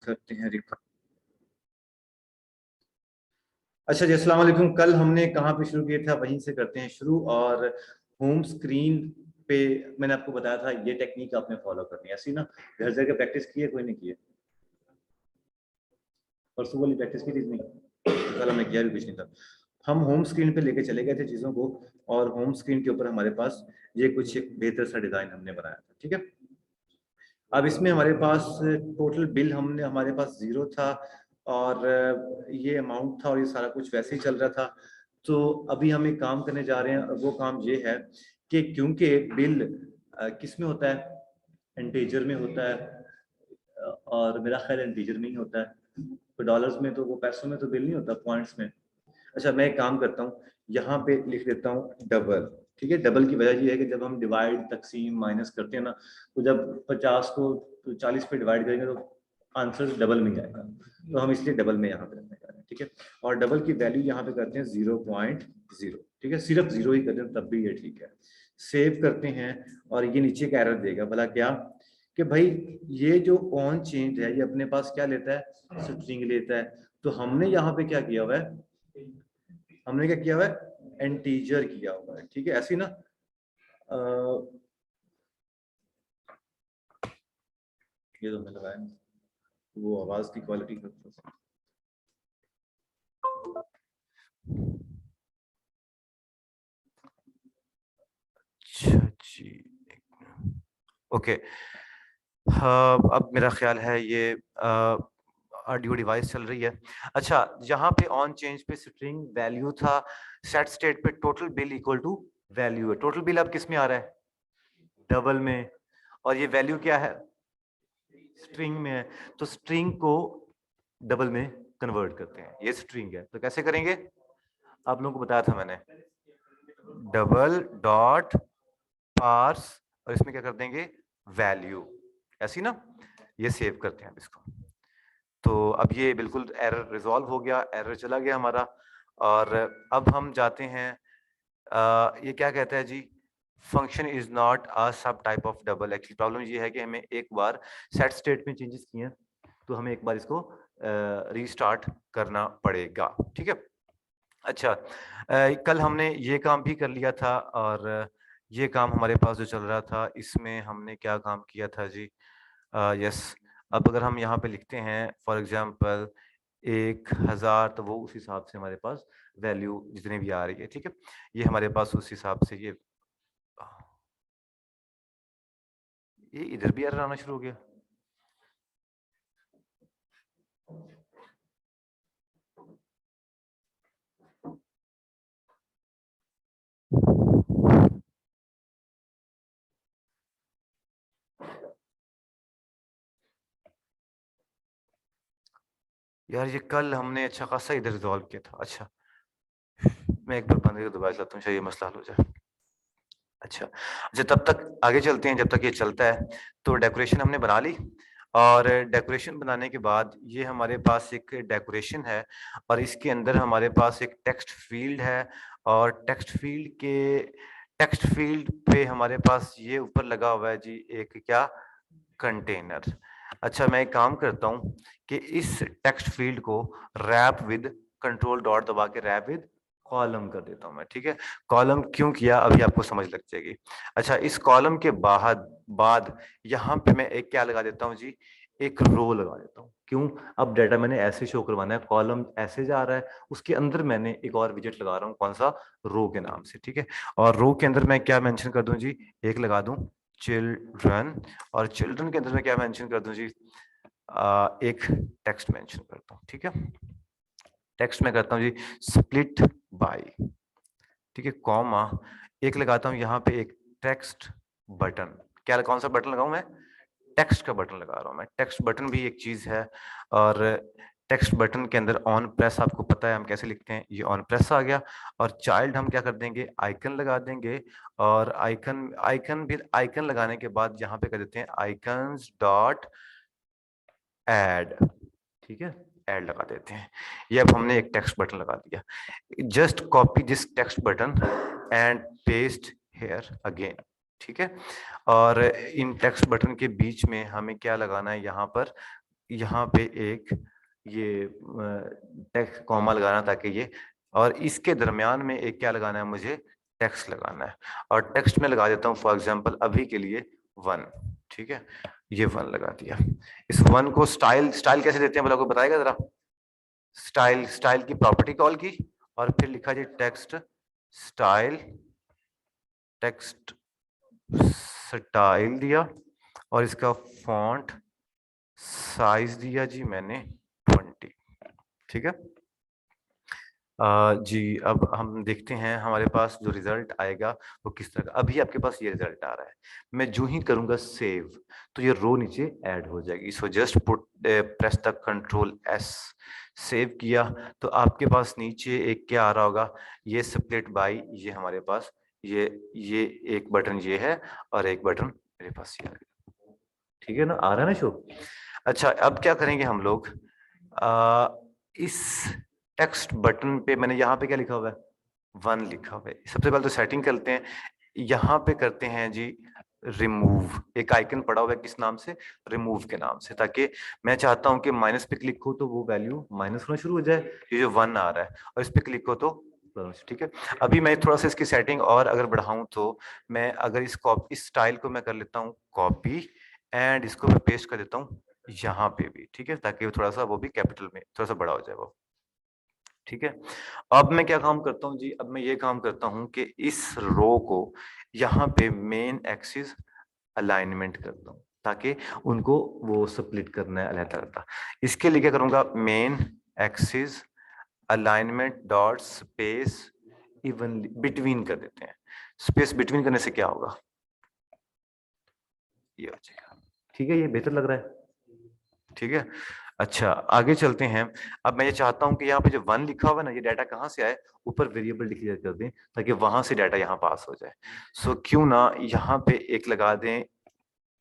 करते हैं रिकॉर्ड। अच्छा जी, अस्सलाम वालेकुम। कल हमने कहाँ पे शुरू किया था वहीं से करते हैं शुरू। और होम स्क्रीन पे मैंने आपको बताया था ये टेक्निक आपने फॉलो करनी है, ऐसी ना घर जाके प्रैक्टिस की है, कोई नहीं की है? परसों वाली प्रैक्टिस की थी नहीं? कल हमने किया भी कुछ नहीं था। हम होम स्क्रीन पे लेके चले गए थे चीज़ों को, और होम स्क्रीन के ऊपर हमारे पास ये कुछ बेहतर सा डिज़ाइन हमने बनाया था। ठीक है, अब इसमें हमारे पास टोटल बिल हमने हमारे पास जीरो था, और ये अमाउंट था, और ये सारा कुछ वैसे ही चल रहा था। तो अभी हम एक काम करने जा रहे हैं, और वो काम ये है कि क्योंकि बिल किस में होता है, इंटीजर में होता है, और मेरा ख्याल इंटीजर में ही होता है। तो डॉलर्स में तो वो पैसों में तो बिल नहीं होता, पॉइंट्स में। अच्छा, मैं एक काम करता हूँ, यहाँ पे लिख देता हूँ डबल। ठीक है, डबल की वजह ये है कि जब हम डिवाइड तकसीम माइनस करते हैं ना, तो जब 50 को 40 पे डिवाइड करेंगे तो आंसर डबल में ही आएगा। तो हम इसलिए डबल में यहाँ पे रखने जा रहे हैं। ठीक है, और डबल की वैल्यू यहाँ पे करते हैं 0.0। ठीक है, सिर्फ 0 ही करते हैं तब भी ये ठीक है। सेव करते हैं, और ये नीचे का एरर देगा, भला क्या कि भाई ये जो ऑन चेंज है ये अपने पास क्या लेता है, स्ट्रिंग लेता है। तो हमने यहाँ पे क्या किया हुआ है, हमने क्या किया हुआ है, इंटीजर किया हुआ है। ठीक है, ऐसी ना ये तो मैं लगाया नहीं, वो आवाज की क्वालिटी करता। अच्छा जी, ओके। हाँ, अब मेरा ख्याल है ये ऑडियो डिवाइस चल रही है। अच्छा, यहाँ पे ऑन चेंज पे स्ट्रिंग वैल्यू था, सेट स्टेट पे total bill equal to value है। टोटल बिल अब किस में आ रहा है, डबल में, और ये वैल्यू क्या है, स्ट्रिंग में है। तो स्ट्रिंग को डबल में कन्वर्ट करते हैं, ये स्ट्रिंग है। तो कैसे करेंगे, आप लोगों को बताया था मैंने, डबल डॉट पार्स, और इसमें क्या कर देंगे, वैल्यू, ऐसी ना। ये सेव करते हैं अब इसको। तो अब ये बिल्कुल एरर रिजॉल्व हो गया, एरर चला गया हमारा। और अब हम जाते हैं, ये क्या कहता है जी, फंक्शन इज नॉट अ सब type of double. Actually problem ये है कि हमें एक बार सेट स्टेट में चेंजेस किए हैं, तो हमें एक बार इसको रीस्टार्ट करना पड़ेगा। ठीक है, अच्छा, कल हमने ये काम भी कर लिया था, और ये काम हमारे पास जो चल रहा था इसमें हमने क्या काम किया था जी, यस। अब अगर हम यहाँ पे लिखते हैं फॉर एग्जांपल 1000, तो वो उस हिसाब से हमारे पास वैल्यू जितनी भी आ रही है, ठीक है, ये हमारे पास उस हिसाब से ये इधर भी एरर आना शुरू हो गया। यार ये कल हमने अच्छा खासा इधर रिजॉल्व किया था। अच्छा, मैं एक बार बंद करके दोबारा चलाता हूँ, शायद ये मसला हल हो जाए। अच्छा अच्छा, तब तक आगे चलते हैं, जब तक ये चलता है। तो डेकोरेशन हमने बना ली, और डेकोरेशन बनाने के बाद ये हमारे पास एक डेकोरेशन है, और इसके अंदर हमारे पास एक टेक्स्ट फील्ड है, और टेक्स्ट फील्ड पे हमारे पास ये ऊपर लगा हुआ है जी एक क्या, कंटेनर। अच्छा, मैं एक काम करता हूँ कि इस टेक्स्ट फील्ड को रैप विद कंट्रोल डॉट दबा के रैप विद कॉलम कर देता हूँ मैं। ठीक है, कॉलम क्यों किया अभी आपको समझ लग जाएगी। अच्छा, इस कॉलम के बाद यहाँ पे मैं एक क्या लगा देता हूँ जी, एक रो लगा देता हूँ। क्यों, अब डाटा मैंने ऐसे शो करवाना है, कॉलम ऐसे जा रहा है, उसके अंदर मैंने एक और विजेट लगा रहा हूँ, कौन सा, रो के नाम से। ठीक है, और रो के अंदर मैं क्या मेंशन कर दूं जी, एक लगा दूं चिल्ड्रन, और चिल्ड्रन के अंदर मैं क्या मेंशन कर दूं जी, एक टेक्स्ट मेंशन करता हूँ। ठीक है, टेक्स्ट में करता हूँ जी स्प्लिट बाय, ठीक है, कॉमा, एक लगाता हूँ यहाँ पे एक टेक्स्ट बटन। क्या, कौन सा बटन लगाऊं मैं, टेक्स्ट का बटन लगा रहा हूँ मैं। टेक्स्ट बटन भी एक चीज है, और टेक्स्ट बटन के अंदर ऑन प्रेस आपको पता है हम कैसे लिखते हैं, ये ऑन प्रेस आ गया। और चाइल्ड हम क्या कर देंगे, आइकन लगा देंगे, और आइकन लगाने के बाद यहाँ पे कर देते हैं आइकन्स डॉट ऐड। ठीक है, ऐड लगा देते हैं। ये अब हमने एक टेक्स्ट बटन लगा दिया। Just copy this text button and paste here again. ठीक है, और इन टेक्स्ट बटन के बीच में हमें क्या लगाना है, यहाँ पर यहाँ पे एक ये टेक्स्ट कॉमा लगाना ताकि ये, और इसके दरमियान में एक क्या लगाना है, मुझे टेक्स्ट लगाना है। और टेक्स्ट में लगा देता हूँ फॉर एग्जांपल अभी के लिए 1। ठीक है, ये 1 लगा दिया। इस 1 को स्टाइल कैसे देते हैं बोला, कोई बताएगा जरा? स्टाइल की प्रॉपर्टी कॉल की और फिर लिखा जी टेक्स्ट स्टाइल दिया और इसका फॉन्ट साइज दिया जी मैंने 20। ठीक है जी, अब हम देखते हैं हमारे पास जो रिजल्ट आएगा वो किस तरह का। अभी आपके पास ये रिजल्ट आ रहा है, मैं जो ही करूंगा सेव तो ये रो नीचे ऐड हो जाएगी। So just put press the control S, save किया तो आपके पास नीचे एक क्या आ रहा होगा, ये स्प्लिट बाय, ये हमारे पास ये एक बटन ये है और एक बटन मेरे पास ये आ गया। ठीक है ना, आ रहा है ना शो? अच्छा, अब क्या करेंगे हम लोग, इस टेक्स्ट बटन पे मैंने यहाँ पे क्या लिखा हुआ है, 1 लिखा हुआ है। सबसे पहले तो सेटिंग करते हैं, यहाँ पे करते हैं जी रिमूव। एक आइकन पड़ा हुआ है किस नाम से, रिमूव के नाम से, ताकि मैं चाहता हूं कि माइनस पे क्लिक हो तो वो वैल्यू माइनस होना शुरू हो जाए, ये जो 1 आ रहा है, और इस पे क्लिक हो तो प्लस। ठीक है, अभी मैं थोड़ा सा इसकी सेटिंग और अगर बढ़ाऊं तो मैं अगर इस स्टाइल को मैं कर लेता हूँ कॉपी एंड इसको मैं पेस्ट कर देता हूँ यहाँ पे भी। ठीक है, ताकि वो थोड़ा सा वो भी कैपिटल में थोड़ा सा बड़ा हो जाए वो। ठीक है, अब मैं क्या काम करता हूँ जी, अब मैं ये काम करता हूँ कि इस रो को यहाँ पे मेन एक्सिस अलाइनमेंट करता हूँ ताकि उनको वो स्प्लिट करना है अलग-अलग। इसके लिए क्या करूंगा, main axis alignment dot space evenly between कर देते हैं। स्पेस बिटवीन करने से क्या होगा, ये हो जाएगा। ठीक है, ये बेहतर लग रहा है। ठीक है, अच्छा आगे चलते हैं। अब मैं ये चाहता हूं कि यहाँ पे जो 1 लिखा हुआ है ना, ये डाटा कहाँ से आए, ऊपर वेरिएबल डिक्लेयर कर दें ताकि वहां से डाटा यहाँ पास हो जाए। सो क्यों ना यहाँ पे एक लगा दें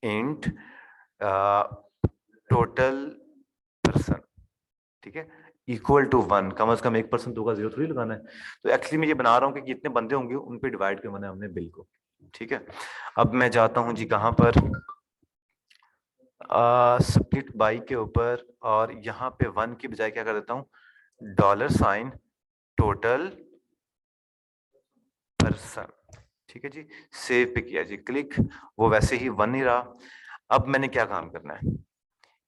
इंट टोटल पर्सन। ठीक है, इक्वल टू 1, कम से कम 1% होगा, 0 थोड़ी लगाना है। तो एक्चुअली मैं ये बना रहा हूँ कि जितने बंदे होंगे उन पे डिवाइड करवाना है हमने बिल को। ठीक है, अब मैं जाता हूँ जी कहाँ पर, स्प्लिट बाई के ऊपर, और यहाँ पे 1 की बजाय क्या कर देता हूँ, $, टोटल पर्सन। ठीक है जी, सेव पे किया जी क्लिक, वो वैसे ही 1 ही रहा। अब मैंने क्या काम करना है,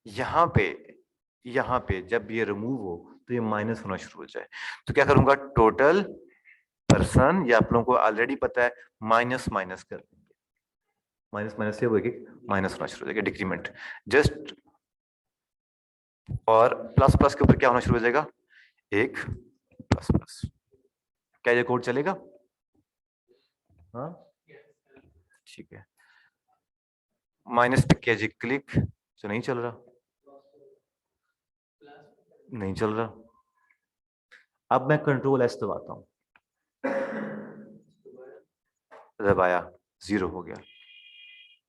यहाँ पे जब ये रिमूव हो तो ये माइनस होना शुरू हो जाए, तो क्या करूंगा, टोटल पर्सन, ये आप लोगों को ऑलरेडी पता है, माइनस माइनस कर देंगे, माइनस माइनस से वो माइनस होना शुरू हो जाएगा, डिक्रीमेंट जस्ट, और प्लस प्लस के ऊपर क्या होना शुरू हो जाएगा, एक प्लस प्लस। क्या ये कोड चलेगा? हाँ ठीक है, माइनस पे किया जी क्लिक, तो नहीं चल रहा, नहीं चल रहा। अब मैं कंट्रोल एस दबाता हूं, दबाया, 0 हो गया।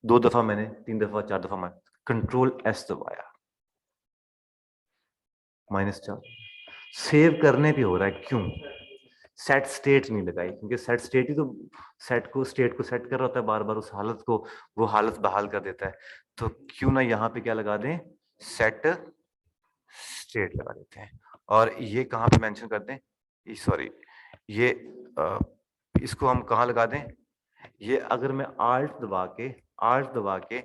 2 दफा मैंने, 3 दफा, 4 दफा मैं कंट्रोल एस दबाया, -4। सेव करने पे हो रहा है, क्यों? सेट स्टेट नहीं लगाई, क्योंकि सेट स्टेट ही तो स्टेट को सेट कर रहा होता है बार बार, उस हालत को वो हालत बहाल कर देता है। तो क्यों ना यहाँ पे क्या लगा दें, सेट स्टेट लगा देते हैं। और ये कहाँ पे मेंशन कर दें, सॉरी ये इसको हम कहाँ लगा दें, ये अगर मैं आल्ट दबा के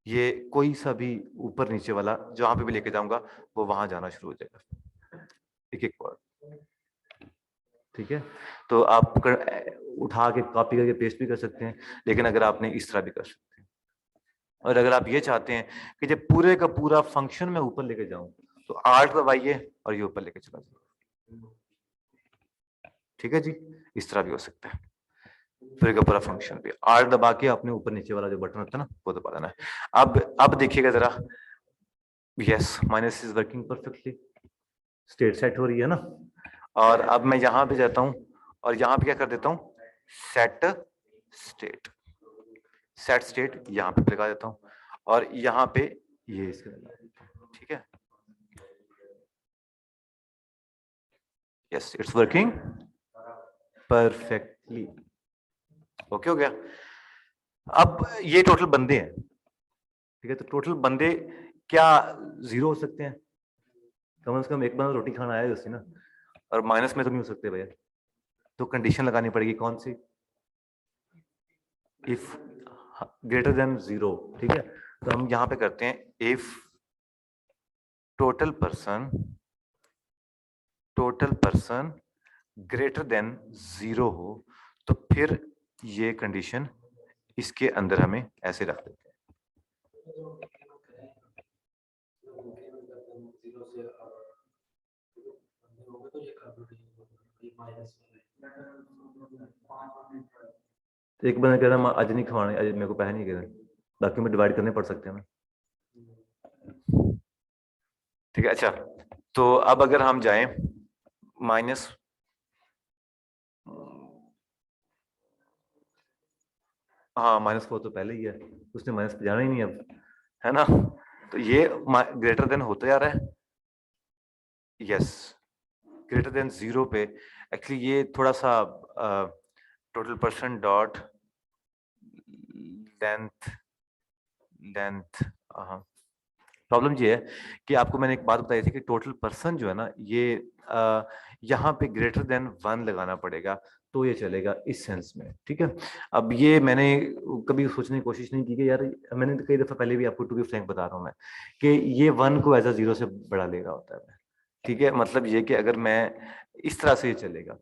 ये कोई सा भी ऊपर नीचे वाला जहां पे भी लेके जाऊंगा वो वहां जाना शुरू हो जाएगा, एक एक वर्ड। ठीक है, तो आप उठा के कॉपी करके पेस्ट भी कर सकते हैं, लेकिन अगर आपने इस तरह भी कर सकते हैं। और अगर आप ये चाहते हैं कि जब पूरे का पूरा फंक्शन में ऊपर लेके जाऊं तो आल्ट दबाइए और ये ऊपर लेके चला जाए। ठीक है जी, इस तरह भी हो सकता है, पूरे का पूरा फंक्शन भी आल्ट दबा के आपने ऊपर नीचे वाला जो बटन होता है ना वो दबा देना है। अब देखिएगा जरा, yes minus is working perfectly, state set हो रही है ना। और अब मैं यहां पे जाता हूं और यहां पे क्या कर देता हूं, सेट स्टेट, सेट स्टेट यहां पे लगा देता हूं और यहां पे ये इसके लगा देता हूं। ठीक है, yes it's working perfectly, okay हो गया। अब ये टोटल बंदे हैं, ठीक है, तो टोटल बंदे क्या जीरो हो सकते हैं? कम से कम एक बार रोटी खाना आया उससे ना, और माइनस में तो नहीं हो सकते भैया। तो कंडीशन लगानी पड़ेगी कौन सी? इफ ग्रेटर देन जीरो, ठीक है। तो हम यहां पे करते हैं if total person greater than zero हो, तो फिर ये कंडीशन इसके अंदर हमें ऐसे रख देते हैं। तो एक बंदा कह रहा है आज नहीं खवाने, आज मेरे को पैसे नहीं दे रहे, बाकी में डिवाइड करने पड़ सकते हैं ना, ठीक है। अच्छा, तो अब अगर हम जाएं माइनस, हाँ -4 तो पहले ही है, उसने माइनस पे जाना ही नहीं अब, है ना। तो ये ग्रेटर देन होता जा रहा है, यस, ग्रेटर देन जीरो पे। एक्चुअली ये थोड़ा सा total person dot length length, हाँ, प्रॉब्लम ये है कि आपको मैंने एक बात बताई थी कि टोटल पर्सन जो है ना, ये यहाँ पे ग्रेटर देन 1 लगाना पड़ेगा, तो ये चलेगा इस सेंस में, ठीक है। अब ये मैंने कभी सोचने की कोशिश नहीं की कि यार, मैंने तो कई दफा पहले भी आपको टू बी फ्रैंक बता रहा हूँ मैं, कि ये 1 को एज अ 0 से बड़ा ले रहा होता है, ठीक है। मतलब ये कि अगर मैं इस तरह से ये चलेगा,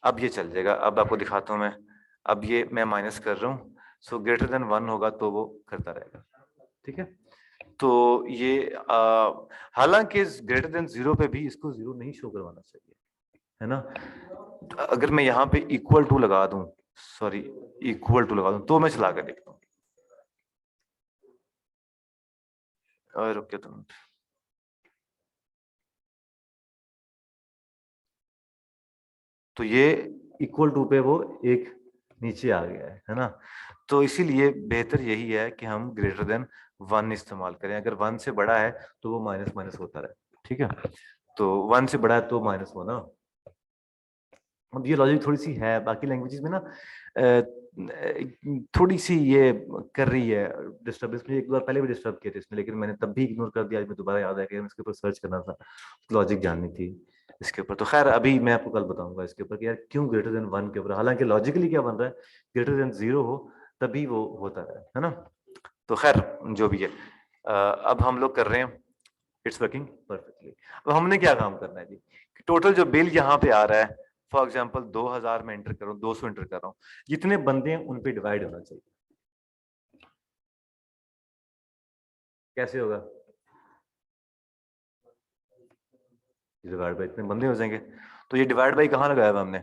अब ये चल जाएगा, अब आपको दिखाता हूँ मैं। अब ये मैं माइनस कर रहा हूँ, सो ग्रेटर देन 1 होगा तो वो करता रहेगा, ठीक है। तो ये हालांकि ग्रेटर देन जीरो पे भी इसको जीरो नहीं शो करवाना चाहिए, है ना। अगर मैं यहाँ पे इक्वल टू लगा दूं, सॉरी, इक्वल टू लगा दूं, तो मैं चला कर देखता हूँ, और रुकिए तुम, तो ये इक्वल टू पे वो एक नीचे आ गया है ना। तो इसीलिए बेहतर यही है कि हम ग्रेटर देन 1 इस्तेमाल करें, अगर 1 से बड़ा है तो वो माइनस माइनस होता रहे, ठीक है। तो 1 से बड़ा है तो माइनस होना। अब ये लॉजिक थोड़ी सी है, बाकी लैंग्वेजेस में ना थोड़ी सी ये कर रही है डिस्टर्बेंस। मुझे एक बार पहले भी डिस्टर्ब किए थे इसमें, लेकिन मैंने तब भी इग्नोर कर दिया, आज मैं दोबारा याद आया कि इसके ऊपर सर्च करना था, लॉजिक जाननी थी इसके ऊपर। तो खैर अभी मैं आपको कल बताऊंगा इसके ऊपर कि यार क्यों ग्रेटर देन 1 के ऊपर, हालांकि लॉजिकली क्या बन रहा है, ग्रेटर देन 0 हो तभी वो होता है ना। तो खैर जो भी है, अब हम लोग कर रहे हैं, इट्स वर्किंग परफेक्टली। अब हमने क्या काम करना है जी, टोटल जो बिल यहाँ पे आ रहा है, फॉर एग्जाम्पल 2000 में एंटर कर रहा हूँ, 200 एंटर कर रहा हूँ, जितने बंदे हैं उन पे डिवाइड होना चाहिए। कैसे होगा? डिवाइड बाई इतने बंदे हो जाएंगे, तो ये डिवाइड बाई कहाँ लगाया हुआ हमने,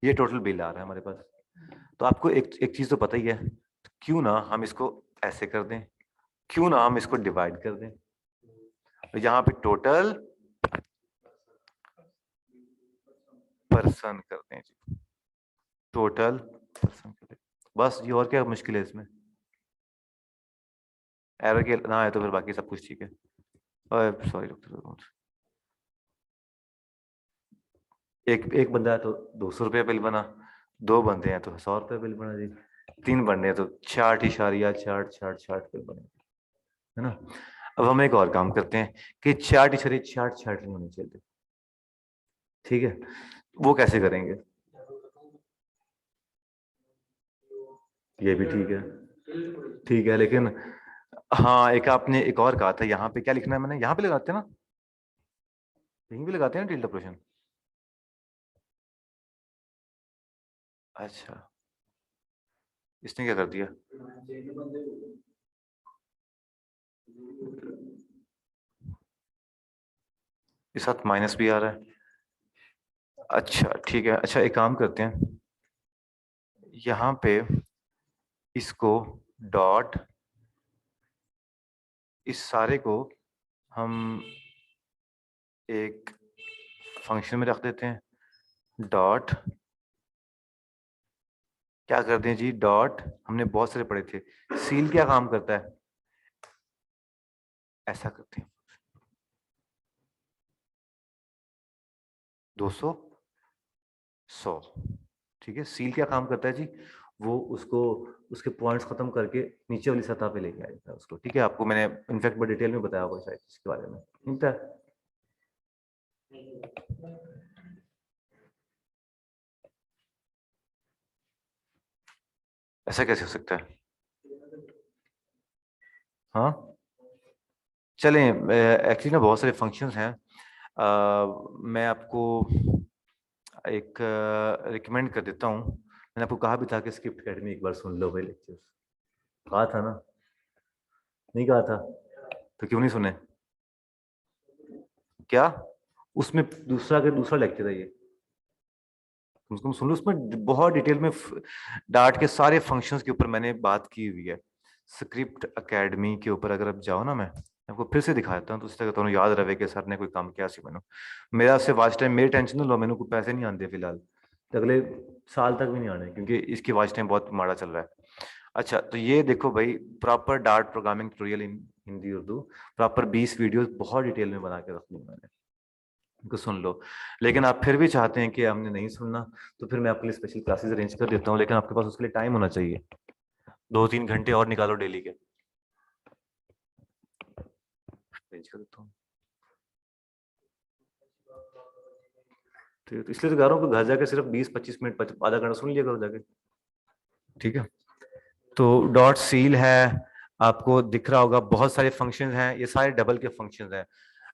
ये टोटल बिल आ रहा है हमारे पास। तो आपको एक एक चीज तो पता ही है, तो क्यों ना हम इसको ऐसे कर दें, क्यों ना हम इसको डिवाइड कर दें, तो यहाँ पे टोटल पर्सन कर दें जी, टोटल पर्सन कर दें, बस ये, और क्या मुश्किल है इसमें। एरर के ना आए तो फिर बाकी सब कुछ ठीक है। सॉरी, एक एक बंदा है तो 200 रुपये बिल बना, 2 बंदे हैं तो 100 रुपये बिल बना जी, 3 बंदे हैं तो 60 बिल बने, है ना। अब हम एक और काम करते हैं कि 60 नहीं होने चाहिए, ठीक है। वो कैसे करेंगे? ये भी ठीक है, लेकिन हाँ, एक आपने एक और कहा था, यहाँ पे क्या लिखना है, मैंने यहाँ पे लगाते हैं ना, यहीं पे लगाते हैं ना टिल्ड ऑपरेशन। अच्छा, इसने क्या कर दिया, इस साथ माइनस भी आ रहा है। अच्छा ठीक है, अच्छा एक काम करते हैं, यहाँ पे इसको डॉट, इस सारे को हम एक फंक्शन में रख देते हैं, डॉट, क्या करते हैं जी, डॉट, हमने बहुत सारे पढ़े थे, सील क्या काम करता है, ऐसा करते हैं, 200 100, ठीक है। सील क्या काम करता है जी, वो उसको उसके पॉइंट्स खत्म करके नीचे वाली सतह पे लेके आएगा उसको। ठीक है, आपको मैंने इनफैक्ट बड़ी डिटेल में बताया होगा शायद इसके बारे में। ठीक है, ऐसा कैसे हो सकता है? हाँ चलें, एक्चुअली ना बहुत सारे फंक्शंस हैं। मैं आपको एक रिकमेंड कर देता हूँ। मैंने आपको कहा भी था कि स्क्रिप्ट एकेडमी एक बार सुन लो भाई, लेक्चर्स कहा था ना? नहीं कहा था तो क्यों नहीं सुने? क्या उसमें दूसरा लेक्चर है ये, तुम सुन लो। उसमें बहुत डिटेल में डार्ट के सारे फंक्शंस के ऊपर मैंने बात की हुई है। स्क्रिप्ट एकेडमी के ऊपर अगर आप जाओ ना, मैं आपको फिर से दिखा देता हूँ तो उससे कहता हूँ याद रहे कि सर ने कोई काम किया सी मैंने। मेरा से वाच टाइम मेरी टेंशन ना लो, मैंने कोई पैसे नहीं आते फिलहाल, तो अगले साल तक भी नहीं आने, क्योंकि इसकी वाच टाइम बहुत माड़ा चल रहा है। अच्छा तो ये देखो भाई, प्रॉपर डार्ट प्रोग्रामिंग ट्यूटोरियल इन हिंदी उर्दू, प्रॉपर 20 वीडियोस बहुत डिटेल में बना के रख दी मैंने, इनको सुन लो। लेकिन आप फिर भी चाहते हैं कि हमने नहीं सुनना, तो फिर मैं आपके लिए स्पेशल क्लासेस अरेंज कर देता हूँ, लेकिन आपके पास उसके लिए टाइम होना चाहिए। 2-3 घंटे और निकालो डेली के, अरेंज कर देता हूँ। तो इसलिए तो कह रहा हूँ कि घर जाके सिर्फ 20-25 मिनट, आधा घंटा सुन लिया करो जाके। ठीक है, तो डॉट सील है, आपको दिख रहा होगा बहुत सारे फंक्शंस हैं, ये सारे डबल के फंक्शंस हैं।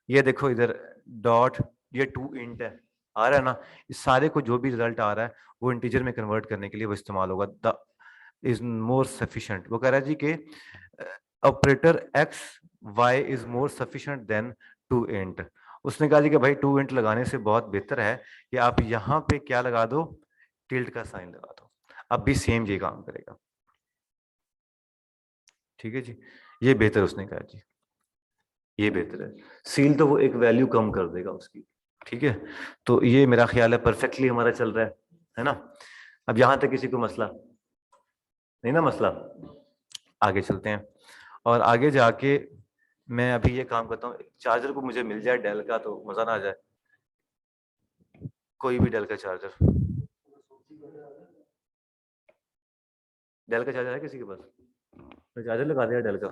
ये देखो इधर डॉट, ये टू इंट है, आ रहा है ना? इस सारे को जो भी रिजल्ट आ रहा है वो इंटीजर में कन्वर्ट करने के लिए वो इस्तेमाल होगा। द इज मोर सफिशिएंट, वो कह रहा है जी कि operator X Y is more sufficient than to int. उसने कहा जी कि भाई टू इंट लगाने से बहुत बेहतर है कि आप यहाँ पे क्या लगा दो, टिल्ट का साइन लगा दो, अब भी सेम ये काम करेगा। ठीक है जी, ये बेहतर उसने कहा जी, ये बेहतर है। सील तो वो एक वैल्यू कम कर देगा उसकी। ठीक है, तो ये मेरा ख्याल है परफेक्टली हमारा चल रहा है ना? अब यहां तक किसी को मसला नहीं ना? मसला आगे चलते हैं, और आगे जाके मैं अभी ये काम करता हूँ, चार्जर को मुझे मिल जाए डेल का तो मजा ना आ जाए, कोई भी डेल का चार्जर। डेल का चार्जर है किसी के पास? तो चार्जर लगा दिया डेल का,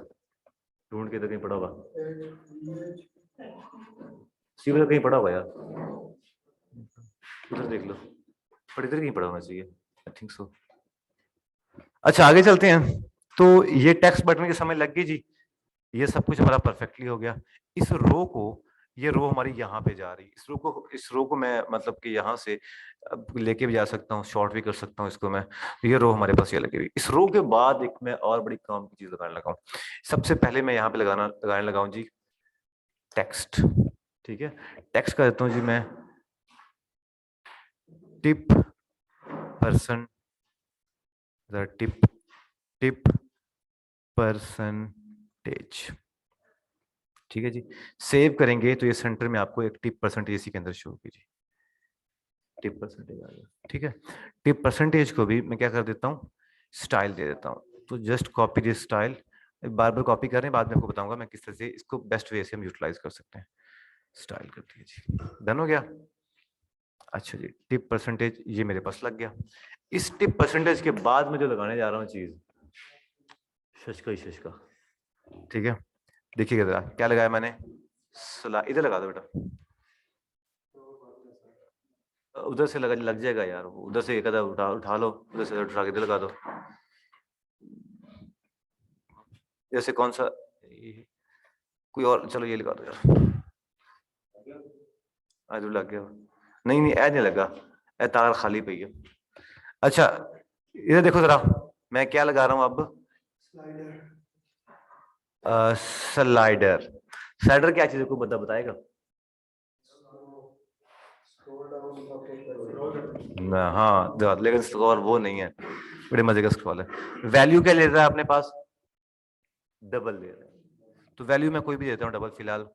ढूंढ के तो कहीं पड़ा होगा, सीवर तो कहीं पड़ा होगा यार, उधर देख लो, पर इधर कहीं पड़ा होना चाहिए, आई थिंक सो। अच्छा आगे चलते हैं, तो ये टेक्स्ट बटन के समय लग गई जी, ये सब कुछ हमारा परफेक्टली हो गया। इस रो को, ये रो हमारी यहाँ पे जा रही है, इस रो को मैं मतलब कि यहाँ से लेके भी जा सकता हूँ, शॉर्ट भी कर सकता हूँ इसको मैं, तो ये रो हमारे पास ये लगी हुई। इस रो के बाद एक मैं और बड़ी काम की चीज लगाने लगा हूँ। सबसे पहले मैं यहाँ पे लगाने लगा जी टेक्स्ट। ठीक है, टेक्स्ट कर देता हूँ जी मैं टिप परसेंट, टिप परसेंटेज। ठीक है जी, सेव करेंगे तो ये सेंटर में आपको एक टिप परसेंटेज इसी के अंदर शो होगी जी, टिप परसेंटेज आ गया। ठीक है, टिप परसेंटेज को भी मैं क्या कर देता हूँ, स्टाइल दे देता हूँ। तो just copy this style, bar bar copy कर रहे हैं, बाद में आपको बताऊंगा मैं किस तरह से इसको बेस्ट वे से हम यूटिलाइज कर सकते हैं। स्टाइल कर दिया जी, डन हो गया। अच्छा जी, टिप परसेंटेज ये मेरे पास लग गया। इस टिप परसेंटेज के बाद मैं जो लगाने जा रहा हूँ चीज, शशका ही शशका। ठीक है, देखिएगा जरा क्या लगाया मैंने, इधर लगा दो बेटा, उधर से लग जाएगा यार, उधर से एक आधा उठा लो, उधर से उठा के इधर लगा दो। जैसे कौन सा, कोई और, चलो ये लगा दो यार, आज लग गया। नहीं नहीं ऐड नहीं लगा, ए तार खाली पई है। अच्छा इधर देखो जरा, मैं क्या लगा रहा हूँ अब, स्लाइडर। स्लाइडर क्या चीज को बताएगा ना? हाँ लेकिन स्क्रॉल वो नहीं है, बड़े मजे का स्क्रॉल है। वैल्यू क्या ले रहा है अपने पास, डबल ले रहा है, तो वैल्यू मैं कोई भी देता हूँ डबल फिलहाल।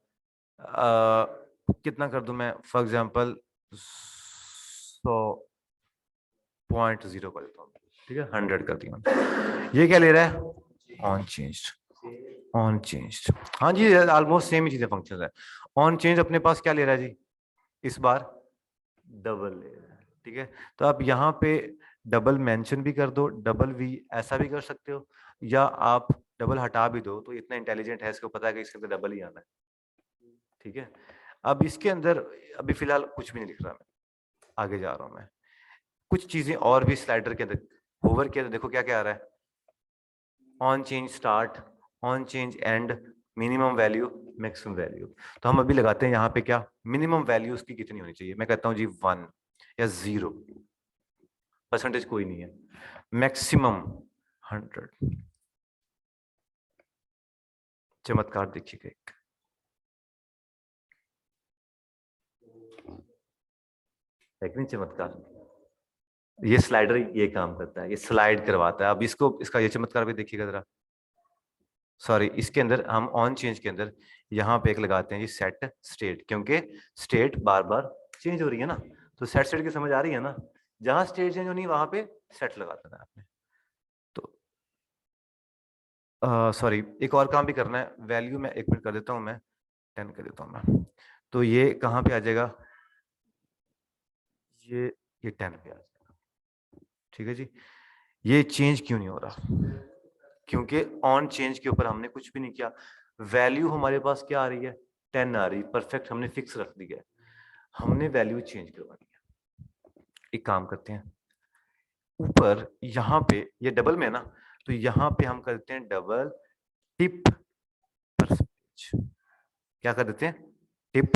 कितना कर दूं मैं, फॉर एग्जांपल 100.0 कर देता हूँ। ठीक है, 100 कर दिया। ये क्या ले रहा है, ऑन चेंज्ड। हाँ जी, ऑलमोस्ट सेम ही चीजें फंक्शन है। ऑन चेंज अपने पास क्या ले रहा है जी, इस बार डबल ले रहा है। ठीक है, तो आप यहाँ पे डबल मेंशन भी कर दो, डबल वी ऐसा भी कर सकते हो, या आप डबल हटा भी दो, तो इतना इंटेलिजेंट है, इसको पता है कि इसके अंदर डबल ही आना है। ठीक है, अब इसके अंदर अभी फिलहाल कुछ भी नहीं लिख रहा मैं, आगे जा रहा हूं मैं। कुछ चीजें और भी स्लाइडर के अंदर होवर किया तो देखो क्या क्या आ रहा है, on change start, on change and, minimum value, maximum value. तो हम अभी लगाते हैं यहाँ पे क्या, मिनिमम वैल्यू उसकी कितनी होनी चाहिए, मैं कहता हूँ जी 1 या 0, परसेंटेज कोई नहीं है, मैक्सिमम 100। चमत्कार देखिएगा एक, है कि नहीं चमत्कार। ये स्लाइडर ये काम करता है, ये स्लाइड करवाता है। अब इसको, इसका ये चमत्कार भी देखिएगा जरा। सॉरी, इसके अंदर हम ऑन चेंज के अंदर यहाँ पे एक लगाते हैं जी सेट स्टेट, क्योंकि स्टेट बार बार चेंज हो रही है ना, तो सेट स्टेट की समझ आ रही है ना, जहां स्टेट चेंज होनी वहां पे सेट लगा देना है आपने। तो सॉरी, एक और काम भी करना है, वैल्यू में 1 मिनट कर देता हूँ मैं, 10 कर देता हूँ मैं, तो ये कहाँ पे आ जाएगा, ये 10 पे आ जाएगा। ठीक है जी, ये चेंज क्यों नहीं हो रहा, क्योंकि ऑन चेंज के ऊपर हमने कुछ भी नहीं किया, वैल्यू हमारे पास क्या आ रही है, 10 आ रही, परफेक्ट, हमने फिक्स रख दी है, हमने वैल्यू चेंज करवानी है। एक काम करते हैं, ऊपर यहाँ पे ये डबल में है ना, तो यहाँ पे हम करते हैं डबल टिप परसेंटेज। क्या कर देते हैं, टिप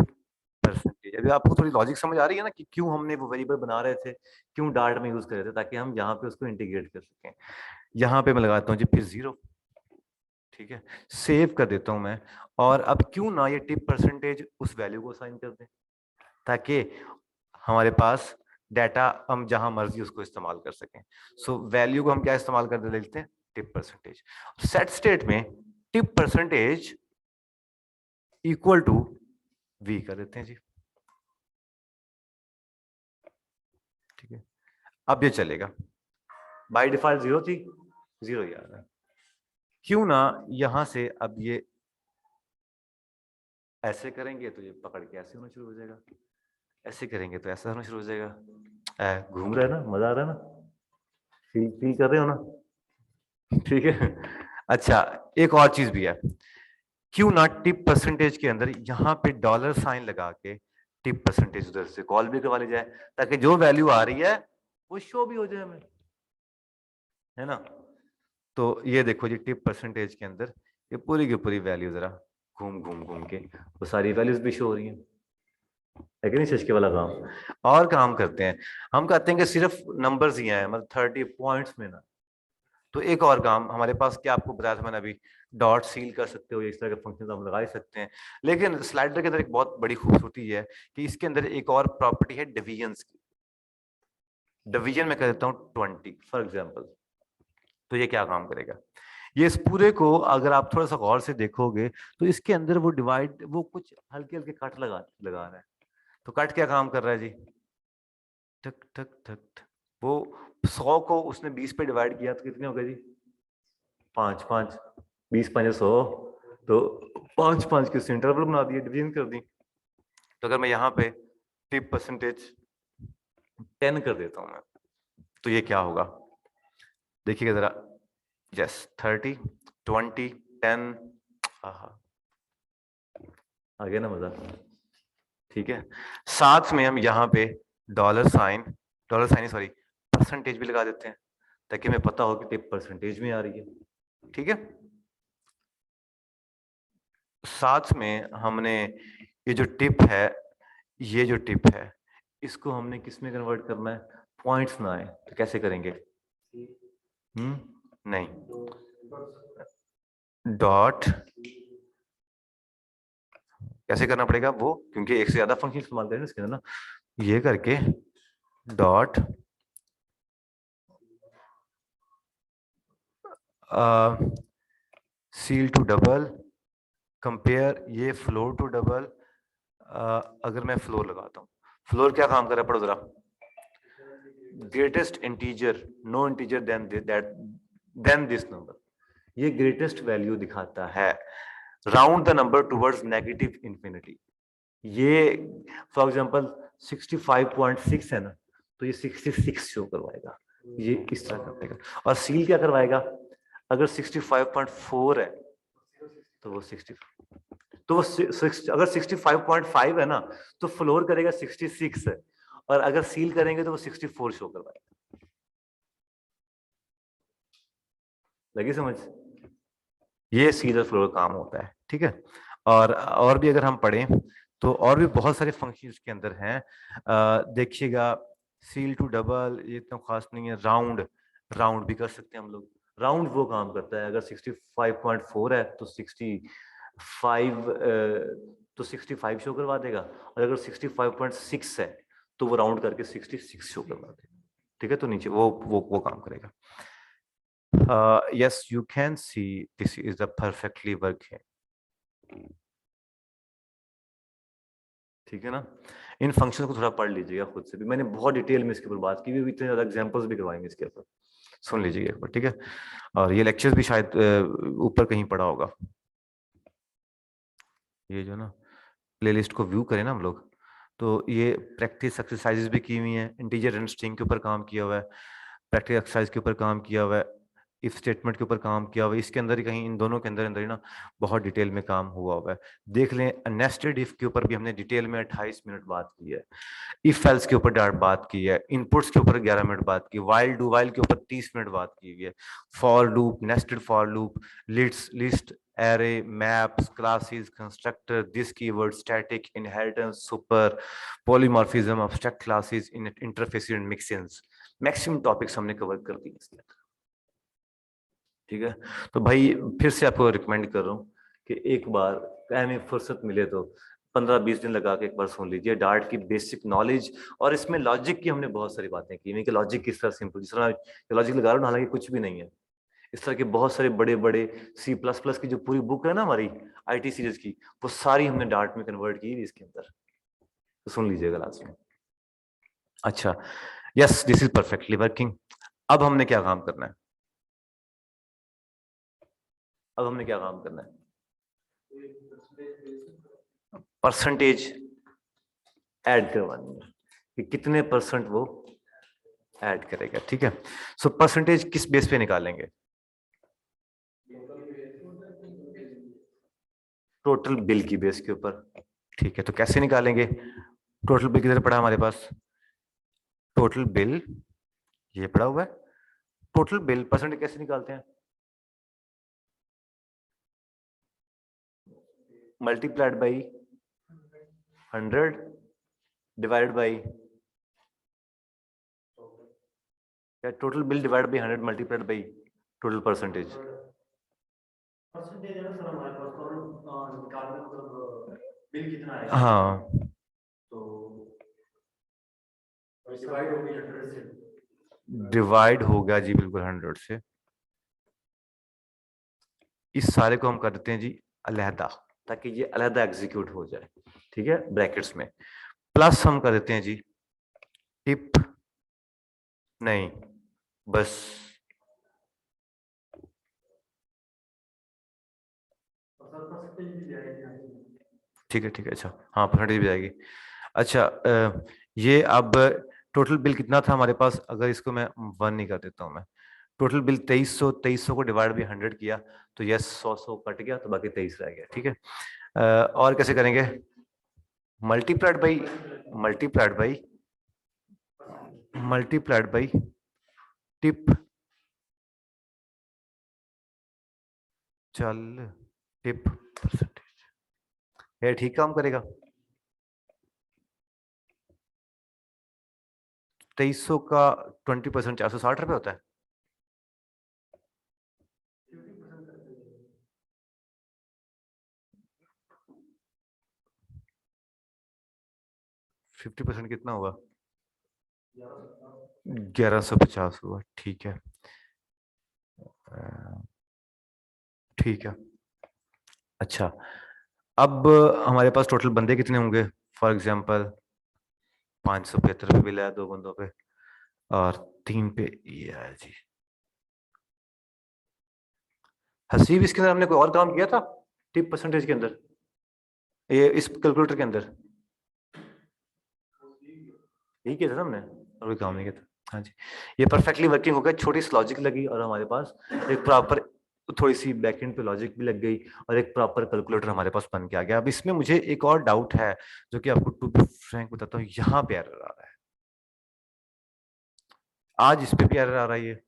परसेंटेज। अभी आपको थोड़ी लॉजिक समझ आ रही है ना कि क्यों हमने वो वेरिएबल बना रहे थे, क्यों डार्ट में यूज कर रहे थे, ताकि हम यहाँ पे उसको इंटीग्रेट कर सकें। यहाँ पे मैं लगाता हूँ जी फिर 0। ठीक है, सेव कर देता हूं मैं, और अब क्यों ना ये टिप परसेंटेज उस वैल्यू को असाइन कर दें, ताकि हमारे पास डाटा हम जहां मर्जी उसको इस्तेमाल कर सकें। सो वैल्यू को हम क्या इस्तेमाल कर देते हैं, टिप परसेंटेज। सेट स्टेट में tip percentage equal to V कर देते हैं जी। ठीक है, अब ये चलेगा, बाय डिफॉल्ट 0 थी, 0 ही आ रहा है। क्यों ना यहां से अब ये ऐसे करेंगे तो ये पकड़ के ऐसे होना शुरू हो जाएगा, ऐसे करेंगे तो ऐसा होना शुरू हो जाएगा। घूम रहे हैं ना, मजा आ रहा है ना, फील कर रहे हो ना। ठीक है, अच्छा एक और चीज भी है, क्यों ना टिप परसेंटेज के अंदर यहाँ पे डॉलर साइन लगा के टिप परसेंटेज उधर से कॉल भी करवा ली जाए, ताकि जो वैल्यू आ रही है वो शो भी हो जाए हमें, है ना। तो ये देखो जी, टिप परसेंटेज के अंदर ये पूरी की पूरी वैल्यू जरा घूम घूम घूम के वो सारी वैल्यूज भी शो हो रही है कि नहीं, शशके वाला काम। और काम करते हैं, हम कहते हैं कि सिर्फ नंबर्स ही हैं, मतलब 30 पॉइंट्स में ना, तो एक और काम हमारे पास, क्या आपको बताया था मैंने अभी, डॉट सील कर सकते हो, इस तरह के फंक्शन हम लगा ही सकते हैं। लेकिन स्लाइडर के अंदर एक बहुत बड़ी खूबसूरती है कि इसके अंदर एक और प्रॉपर्टी है डिवीजन की। डिवीजन में कर देता हूँ 20 फॉर एग्जाम्पल, तो ये क्या काम करेगा, ये इस पूरे को अगर आप थोड़ा सा गौर से देखोगे तो इसके अंदर वो डिवाइड, वो कुछ हल्के हल्के कट लगा रहा है। तो कट क्या काम कर रहा है जी, ठक ठक ठक ठक, वो 100 को उसने 20 पे डिवाइड किया तो कितने हो गए जी, 5 5, 20 5 100, तो 5 5 के इंटरवल बना दिए, डिवीजन कर दी। तो अगर मैं यहाँ पे टिप परसेंटेज 10 कर देता हूँ मैं, तो ये क्या होगा, देखिएगा जरा, यस 30 20 10, आ गया ना मजा। ठीक है, साथ में हम यहाँ पे डॉलर साइन सॉरी परसेंटेज भी लगा देते हैं, ताकि हमें पता हो कि टिप परसेंटेज में आ रही है। ठीक है, साथ में हमने ये जो टिप है, ये जो टिप है, इसको हमने किस में कन्वर्ट करना है, पॉइंट्स ना आए तो कैसे करेंगे, नहीं, डॉट कैसे करना पड़ेगा वो, क्योंकि एक से ज्यादा फंक्शन इस्तेमाल करेंगे इसके अंदर ना, ये करके dot ceil to double compare, ये फ्लोर टू डबल। अगर मैं फ्लोर लगाता हूँ, फ्लोर क्या काम कर रहा है, पढ़ो जरा, greatest integer, no integer than this number, ये ग्रेटेस्ट वैल्यू दिखाता है, round the number towards negative infinity. ये फॉर एग्जांपल 65.6 है ना, तो ये 66 शो करवाएगा, ये इस तरह करवाएगा। और सील क्या करवाएगा, अगर 65.4 है तो वो 60, तो वो अगर 65.5 है ना तो फ्लोर करेगा 66 है, और अगर सील करेंगे तो वो 64 शो करवाएगा। लगी समझ? ये सील और फ्लोर काम होता है, ठीक है। और भी अगर हम पढ़ें तो और भी बहुत सारे फंक्शन के अंदर हैं। देखिएगा, सील टू डबल ये इतना खास नहीं है। राउंड, राउंड भी कर सकते हैं हम लोग। राउंड वो काम करता है, अगर 65.4 है तो 65 शो करवा देगा, और अगर 65.6 है तो वो राउंड करके 66 शो करवा देगा, ठीक है। तो नीचे वो काम करेगा। Yes, you can see this is a perfectly working, ठीक है ना। इन फंक्शन को थोड़ा पढ़ लीजिएगा खुद से भी, मैंने बहुत डिटेल में इसके ऊपर बात की हुई, इतने ज्यादा एग्जांपल्स भी करवाएंगे इसके ऊपर, सुन लीजिएगा एक बार, ठीक है। और ये लेक्चर्स भी शायद ऊपर कहीं पड़ा होगा, ये जो ना प्लेलिस्ट को व्यू करें ना हम लोग, तो ये प्रैक्टिस एक्सरसाइजेस भी की हुई हैं, इंटीजर एंड स्ट्रिंग के ऊपर काम किया हुआ है, प्रैक्टिस एक्सरसाइज के ऊपर काम किया हुआ है, इफ स्टेटमेंट के ऊपर काम किया हुआ है, इसके अंदर ही कहीं इन दोनों के अंदर अंदर ही ना बहुत डिटेल में काम हुआ हुआ है। देख लें, नेस्टेड इफ के ऊपर भी हमने डिटेल में 28 मिनट बात की है, इफ एल्स के ऊपर डार्ट बात की है, इनपुट्स के ऊपर 11 मिनट बात की, वाइल डू वाइल के ऊपर 30 मिनट बात की है, for loop, nested for loop, list, array, maps, classes, constructor, this keyword, static, inheritance, super, polymorphism, abstract classes, interfaces and mixins, maximum topics हमने कवर कर दिए इसके अंदर, ठीक है। तो भाई फिर से आपको रिकमेंड कर रहा हूँ कि एक बार टाइम में फुर्सत मिले तो 15-20 दिन लगा के एक बार सुन लीजिए डार्ट की बेसिक नॉलेज। और इसमें लॉजिक की हमने बहुत सारी बातें की, कि लॉजिक किस तरह सिंपल, जिस तरह लॉजिक लगा रहा हूँ हालांकि कुछ भी नहीं है, इस तरह के बहुत सारे बड़े बड़े C++ की जो पूरी बुक है ना हमारी IT सीरीज की, वो सारी हमने डार्ट में कन्वर्ट की इसके अंदर, तो सुन लीजिएगा लास्ट में। अच्छा, yes this is perfectly working. अब हमने क्या काम करना है, अब हमने क्या काम करना है, परसेंटेज ऐड करवानी है कि कितने परसेंट वो ऐड करेगा, ठीक है। सो परसेंटेज किस बेस पे निकालेंगे, टोटल बिल की बेस के ऊपर, ठीक है। तो कैसे निकालेंगे, टोटल बिल किधर पड़ा हमारे पास, टोटल बिल ये पड़ा हुआ है, टोटल बिल परसेंटेज कैसे निकालते हैं, multiplied by 100 divide by, total bill divide by 100 multiplied by total percentage. Percentage है ना सर हमारे पास, तो हम निकालने मतलब बिल कितना आएगा, हाँ तो डिवाइड होगी 100 से, डिवाइड होगा जी बिल्कुल 100 से। इस सारे को हम कर देते हैं जी अलहदा, ताकि ये अलहदा एग्जीक्यूट हो जाए, ठीक है, ब्रैकेट्स में। प्लस हम कर देते हैं जी टिप, नहीं बस ठीक है, ठीक है। अच्छा हाँ, परसेंटेज भी जाएगी। अच्छा ये अब टोटल बिल कितना था हमारे पास, अगर इसको मैं 1 नहीं कर देता हूँ मैं, टोटल बिल 2300 को डिवाइड बाई 100 किया तो यस 100 कट गया तो बाकी 23 रह गया, ठीक है। और कैसे करेंगे, multiplied by multiplied by multiplied by tip, चल टिप परसेंटेज, ये ठीक काम करेगा। 2300 का 20% 460 रुपये होता है, 50% कितना हुआ, 1150 हुआ, ठीक है। ठीक है। अच्छा अब हमारे पास टोटल बंदे कितने होंगे, फॉर एग्जांपल 575 पे बिल आया 2 बंदों पे, और 3 पे ये आया जी। हसीब इसके अंदर हमने कोई और काम किया था टिप परसेंटेज के अंदर, ये इस कैलकुलेटर के अंदर यही किया था ना हमने, और कोई काम नहीं किया था। हाँ जी, ये परफेक्टली वर्किंग हो गया, छोटी सी लॉजिक लगी और हमारे पास एक प्रॉपर थोड़ी सी बैकएंड पे लॉजिक भी लग गई और एक प्रॉपर कैलकुलेटर हमारे पास बन के आ गया। अब इसमें मुझे एक और डाउट है जो कि आपको टू बी फ्रैंक बताता हूँ, यहाँ पे एरर आ रहा है, आज इस पे भी एरर आ रहा है ये।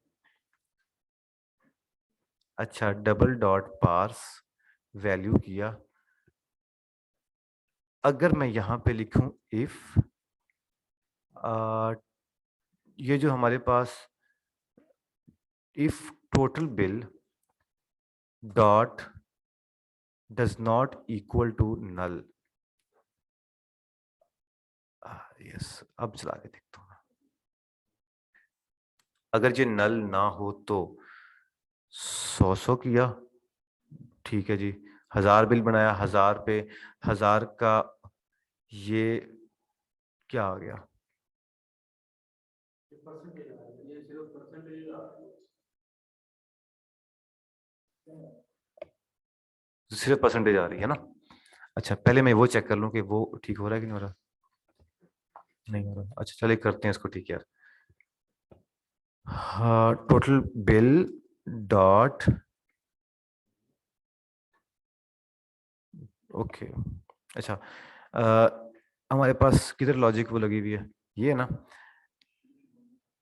अच्छा, डबल डॉट पार्स वैल्यू किया, अगर मैं यहाँ पे लिखूं इफ ये जो हमारे पास if total bill dot does not equal to null, yes, अब चला के देखता हूँ। अगर ये नल ना हो तो 100 किया, ठीक है जी, 1000 बिल बनाया, 1000 पे 1000 का ये क्या आ गया, सिर्फ परसेंटेज आ रही है ना। अच्छा, पहले मैं वो चेक कर लूं कि वो ठीक हो रहा है कि नहीं हो रहा, नहीं हो रहा। अच्छा चलिए करते हैं इसको ठीक यार। हाँ, टोटल बिल डॉट, ओके, अच्छा, हमारे पास किधर लॉजिक वो लगी हुई है, ये ना,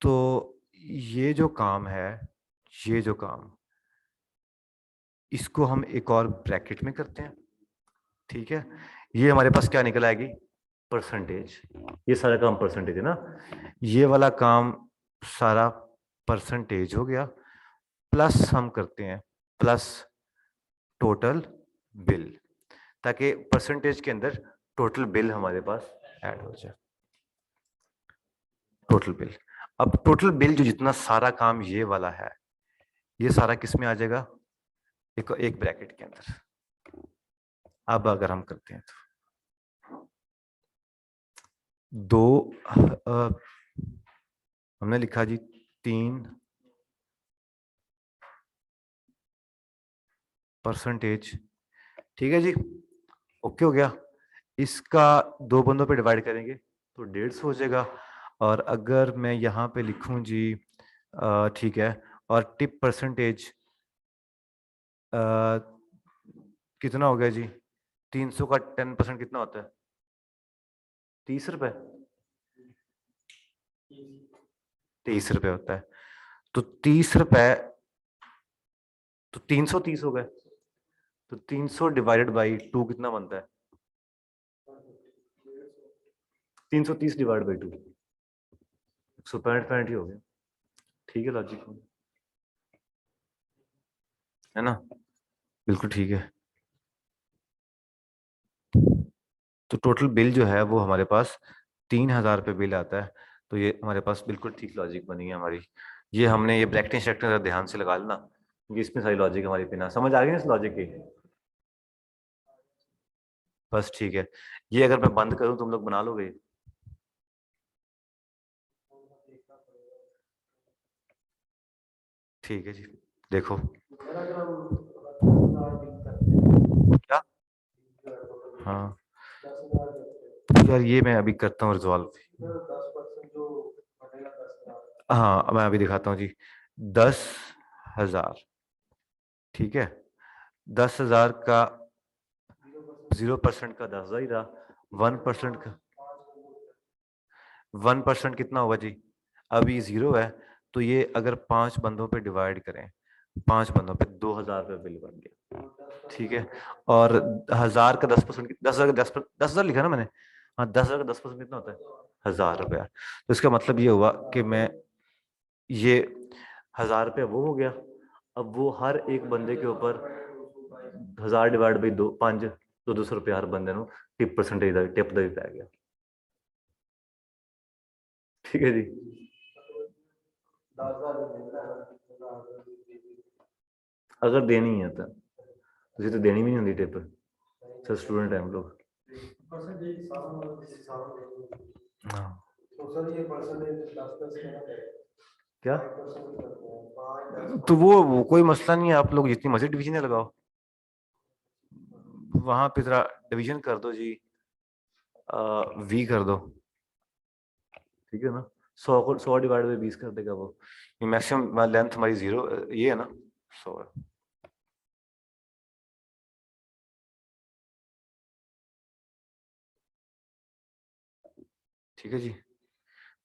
तो ये जो काम है, ये जो काम, इसको हम एक और ब्रैकेट में करते हैं, ठीक है। ये हमारे पास क्या निकल आएगी, परसेंटेज, ये सारा काम परसेंटेज है ना, ये वाला काम सारा परसेंटेज हो गया, प्लस हम करते हैं प्लस टोटल बिल, ताकि परसेंटेज के अंदर टोटल बिल हमारे पास ऐड हो जाए, टोटल बिल। अब टोटल बिल जो जितना सारा काम ये वाला है, ये सारा किस में आ जाएगा, एक ब्रैकेट के अंदर। अब अगर हम करते हैं तो दो, हमने लिखा जी 3%, ठीक है जी, ओके हो गया। इसका दो बंदों पे डिवाइड करेंगे तो 150 हो जाएगा, और अगर मैं यहाँ पे लिखूं जी, ठीक है, और टिप परसेंटेज कितना हो गया जी, 300 का 10% कितना होता है, 30 रुपए, 30 रुपए होता है, तो 30 रुपए, तो 330 हो गए, तो 300 डिवाइडेड बाई 2 कितना बनता है, 330 डिवाइड बाई 2, 165 ही हो गया, ठीक है, लॉजिक है ना, बिल्कुल ठीक है। तो टोटल बिल जो है वो हमारे पास 3000 रुपये बिल आता है, तो ये हमारे पास बिल्कुल ठीक लॉजिक बनी है हमारी। ये हमने ये ब्रैकेट इंस्ट्रक्टर ध्यान से लगा लेना, क्योंकि इसमें सारी लॉजिक हमारी बिना समझ आ गई ना इस लॉजिक की, बस ठीक है। ये अगर मैं बंद करूं तुम लोग बना लोगे, ठीक है जी, देखो क्या, हाँ यार, ये मैं अभी करता हूँ रिजॉल्व, हाँ मैं अभी दिखाता हूँ जी, 10,000, ठीक है, 10,000 का 0% का 10,000 ही रहा, 1% का 1% कितना होगा जी, अभी 0 है, तो ये अगर 5 बंदों पे डिवाइड करें, 5 बंदों पे 2,000 रुपये बिल बन गया, ठीक है। और 1000 का 10%, 10,000 का 10,000 लिखा ना मैंने, हाँ, 10,000 का 10% कितना होता है, 1,000 रुपया। तो इसका मतलब ये हुआ कि मैं ये 1,000 रुपया वो हो गया, अब वो हर एक बंदे के ऊपर 1000 डिवाइड बाई 2, 5, 200 रुपया हर बंदे ਨੂੰ टिप परसेंटेज ਦਾ टिप ਦਾ ਵੀ ਪੈ ਗਿਆ, ठीक है जी। अगर देनी है तो तुझे तो देनी भी नहीं होती टिप, सर स्टूडेंट है हम लोग, हाँ, क्या, तो वो कोई मसला नहीं है, आप लोग जितनी मर्जी डिवीजन लगाओ, वहां पे जरा डिवीजन कर दो जी, V कर दो, ठीक है ना, 100 डिवाइड बाई 20 कर देगा वो। ये मैक्सिमम लेंथ हमारी 0 ये है ना 100 है। ठीक है जी,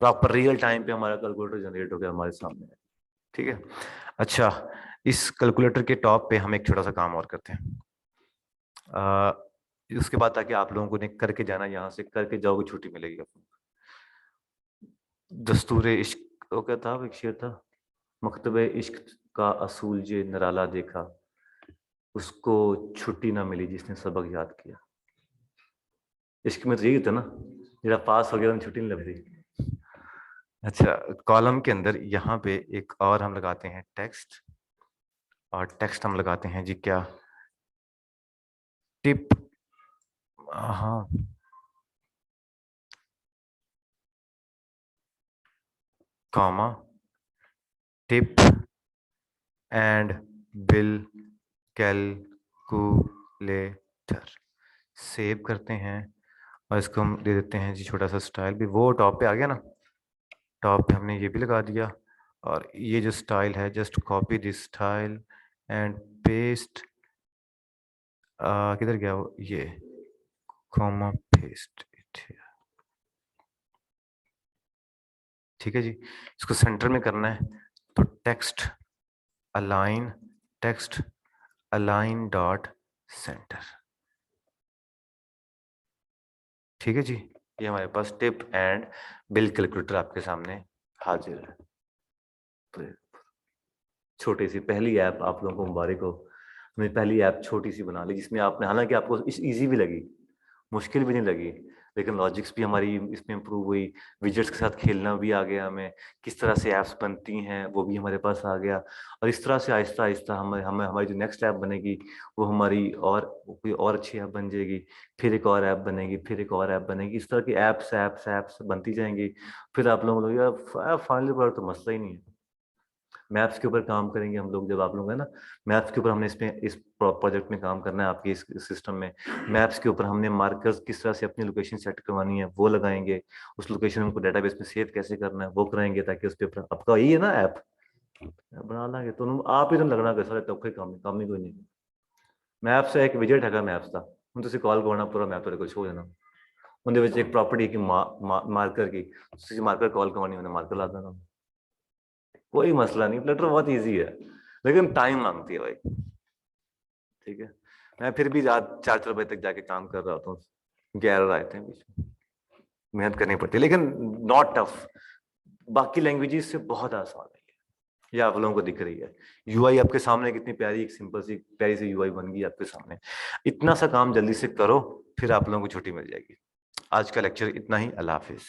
प्रॉपर रियल टाइम पे हमारा कैलकुलेटर जनरेट हो गया हमारे सामने। ठीक है, अच्छा इस कैलकुलेटर के टॉप पे हम एक छोटा सा काम और करते हैं। उसके बाद ताकि आप लोगों को ने करके जाना, यहाँ से करके जाओगे छुट्टी मिलेगी आपको। दस्तूर इश्क वो क्या था, एक शेर था, मकतबे इश्क का असूल जे नराला देखा, उसको छुट्टी ना मिली जिसने सबक याद किया। इश्क में तो यही था ना, जरा पास हो गया तो छुट्टी नहीं लगती। अच्छा, कॉलम के अंदर यहाँ पे एक और हम लगाते हैं टेक्स्ट, और टेक्स्ट हम लगाते हैं जी क्या, टिप, हाँ comma tip and bill calculator. Save करते हैं और इसको हम दे देते हैं जी छोटा सा स्टाइल भी, वो टॉप पे आ गया ना, टॉप पे हमने ये भी लगा दिया। और ये जो स्टाइल है, just copy this style and paste, किधर गया वो, ये कॉमा पेस्ट इट। ठीक है जी, इसको सेंटर में करना है तो टेक्स्ट अलाइन डॉट सेंटर। ठीक है जी, ये हमारे पास टिप एंड बिल कैलकुलेटर आपके सामने हाजिर है। तो छोटी सी पहली ऐप आप लोगों को मुबारक हो, हमने पहली ऐप छोटी सी बना ली जिसमें आपने, हालांकि आपको इजी भी लगी, मुश्किल भी नहीं लगी, लेकिन लॉजिक्स भी हमारी इसमें इंप्रूव हुई, विजेट्स के साथ खेलना भी आ गया हमें, किस तरह से ऐप्स बनती हैं वो भी हमारे पास आ गया। और इस तरह से आहिस्ता आहिस्ता हमें हमें हमारी जो नेक्स्ट ऐप बनेगी वो हमारी और कोई और अच्छी ऐप बन जाएगी, फिर एक और ऐप बनेगी, फिर एक और ऐप बनेगी, इस तरह की ऐप्स ऐप्स ऐप्स बनती जाएंगी। फिर आप लोगों को यार फाइनली पर तो मसला ही नहीं है। मैप्स के ऊपर काम करेंगे हम लोग, जब आप लोग है ना, मैप्स के ऊपर हमने इसमें इस प्रोजेक्ट में काम करना है आपके इस सिस्टम में। मैप्स के ऊपर हमने मार्कर्स किस तरह से अपनी लोकेशन सेट करवानी है वो लगाएंगे, उस लोकेशन को डेटाबेस में सेव कैसे करना है वो कराएंगे, ताकि उस पर आपका यही है ना ऐप बना लाएंगे तो आप ही तो लगना कर सारे तो काम ही कोई नहीं। मैप्स एक विजेट है मैप्स का, ਹੁਣ ਤੁਸੀਂ ਕਾਲ ਕਰਨਾ ਪੂਰਾ ਮੈਪ ਤੁਹਾਡੇ ਕੋਲ ਸ਼ੋ ਹੋ ਜਾਣਾ, ਉਹਦੇ ਵਿੱਚ ਇੱਕ ਪ੍ਰੋਪਰਟੀ ਕਿ ਮਾਰਕਰ की, ਤੁਸੀਂ ਮਾਰਕਰ ਕਾਲ ਕਰਵਾਉਣੀ ਉਹਨੇ ਮਾਰਕਰ ਲਾ देना, कोई मसला नहीं, फ्लटर बहुत इजी है लेकिन टाइम मांगती है भाई। ठीक है, मैं फिर भी रात 4-4 बजे तक जाके काम कर रहा होता हूँ, 11 आए थे बीच में, मेहनत करनी पड़ती है लेकिन नॉट टफ, बाकी लैंग्वेजेस से बहुत आसान है ये आप लोगों को दिख रही है। यूआई आपके सामने कितनी प्यारी, एक सिंपल सी प्यारी सी यूआई बन गई आपके सामने। इतना सा काम जल्दी से करो, फिर आप लोगों को छुट्टी मिल जाएगी। आज का लेक्चर इतना ही, अल्लाह हाफिज।